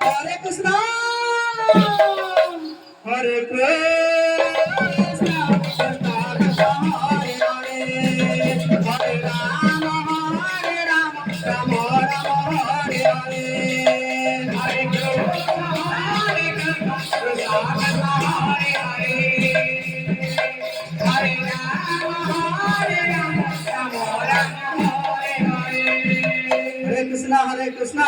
Hare Krishna Hare Krishna Krishna Krishna Hare Hare Hare Ram Ram Ram Hare Hare Hare Krishna Krishna Krishna Hare Hare Hare Ram Ram Ram Hare Hare Hare Krishna